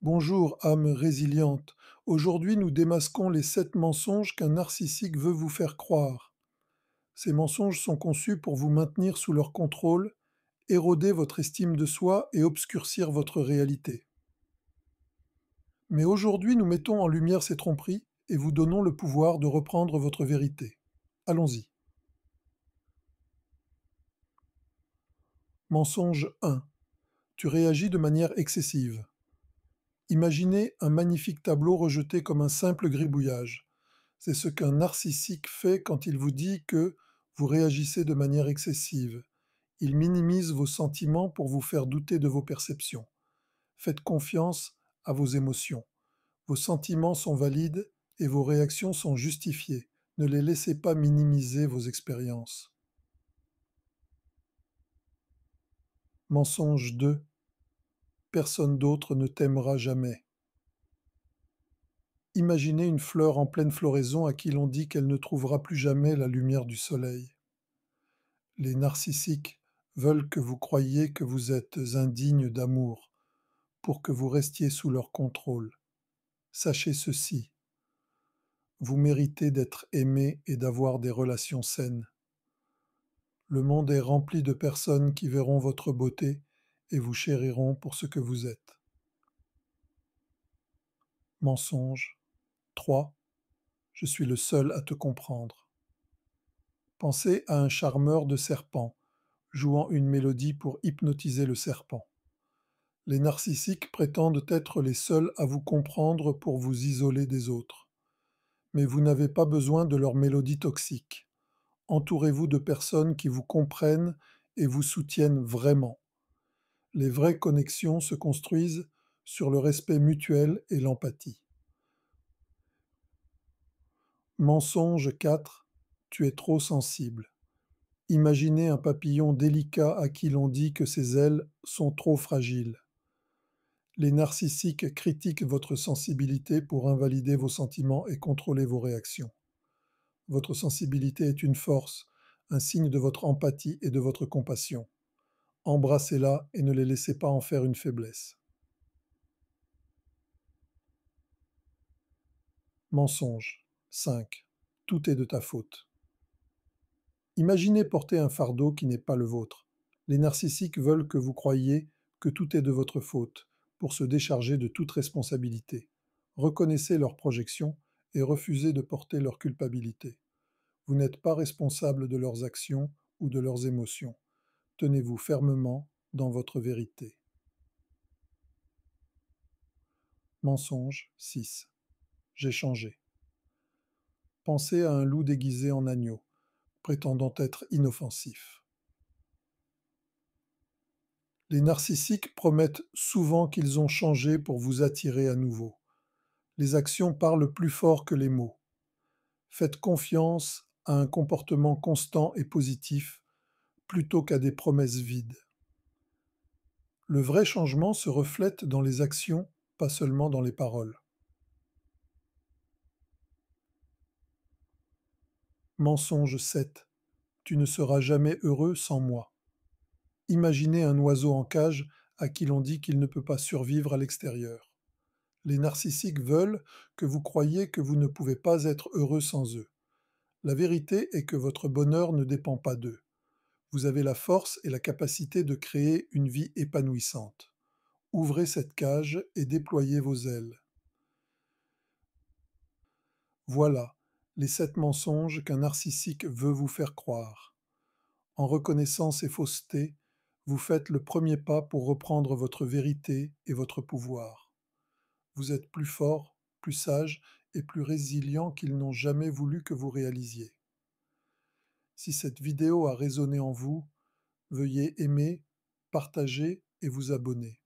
Bonjour, âme résiliente. Aujourd'hui, nous démasquons les 7 mensonges qu'un narcissique veut vous faire croire. Ces mensonges sont conçus pour vous maintenir sous leur contrôle, éroder votre estime de soi et obscurcir votre réalité. Mais aujourd'hui, nous mettons en lumière ces tromperies et vous donnons le pouvoir de reprendre votre vérité. Allons-y. Mensonge 1. Tu réagis de manière excessive. Imaginez un magnifique tableau rejeté comme un simple gribouillage. C'est ce qu'un narcissique fait quand il vous dit que vous réagissez de manière excessive. Il minimise vos sentiments pour vous faire douter de vos perceptions. Faites confiance à vos émotions. Vos sentiments sont valides et vos réactions sont justifiées. Ne les laissez pas minimiser vos expériences. Mensonge 2. Personne d'autre ne t'aimera jamais. Imaginez une fleur en pleine floraison à qui l'on dit qu'elle ne trouvera plus jamais la lumière du soleil. Les narcissiques veulent que vous croyiez que vous êtes indigne d'amour pour que vous restiez sous leur contrôle. Sachez ceci, vous méritez d'être aimé et d'avoir des relations saines. Le monde est rempli de personnes qui verront votre beauté et vous chériront pour ce que vous êtes. Mensonge 3. Je suis le seul à te comprendre. Pensez à un charmeur de serpents, jouant une mélodie pour hypnotiser le serpent. Les narcissiques prétendent être les seuls à vous comprendre pour vous isoler des autres. Mais vous n'avez pas besoin de leur mélodie toxique. Entourez-vous de personnes qui vous comprennent et vous soutiennent vraiment. Les vraies connexions se construisent sur le respect mutuel et l'empathie. Mensonge 4. Tu es trop sensible. Imaginez un papillon délicat à qui l'on dit que ses ailes sont trop fragiles. Les narcissiques critiquent votre sensibilité pour invalider vos sentiments et contrôler vos réactions. Votre sensibilité est une force, un signe de votre empathie et de votre compassion. Embrassez-la et ne les laissez pas en faire une faiblesse. Mensonge 5. Tout est de ta faute. Imaginez porter un fardeau qui n'est pas le vôtre. Les narcissiques veulent que vous croyiez que tout est de votre faute, pour se décharger de toute responsabilité. Reconnaissez leurs projections et refusez de porter leur culpabilité. Vous n'êtes pas responsable de leurs actions ou de leurs émotions. Tenez-vous fermement dans votre vérité. Mensonge 6. J'ai changé. Pensez à un loup déguisé en agneau, prétendant être inoffensif. Les narcissiques promettent souvent qu'ils ont changé pour vous attirer à nouveau. Les actions parlent plus fort que les mots. Faites confiance à un comportement constant et positif plutôt qu'à des promesses vides. Le vrai changement se reflète dans les actions, pas seulement dans les paroles. Mensonge 7. Tu ne seras jamais heureux sans moi. Imaginez un oiseau en cage à qui l'on dit qu'il ne peut pas survivre à l'extérieur. Les narcissiques veulent que vous croyiez que vous ne pouvez pas être heureux sans eux. La vérité est que votre bonheur ne dépend pas d'eux. Vous avez la force et la capacité de créer une vie épanouissante. Ouvrez cette cage et déployez vos ailes. Voilà les 7 mensonges qu'un narcissique veut vous faire croire. En reconnaissant ces faussetés, vous faites le premier pas pour reprendre votre vérité et votre pouvoir. Vous êtes plus fort, plus sage et plus résilient qu'ils n'ont jamais voulu que vous réalisiez. Si cette vidéo a résonné en vous, veuillez aimer, partager et vous abonner.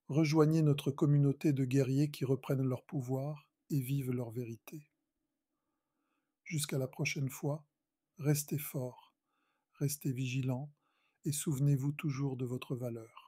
Rejoignez notre communauté de guerriers qui reprennent leur pouvoir et vivent leur vérité. Jusqu'à la prochaine fois, restez forts, restez vigilants et souvenez-vous toujours de votre valeur.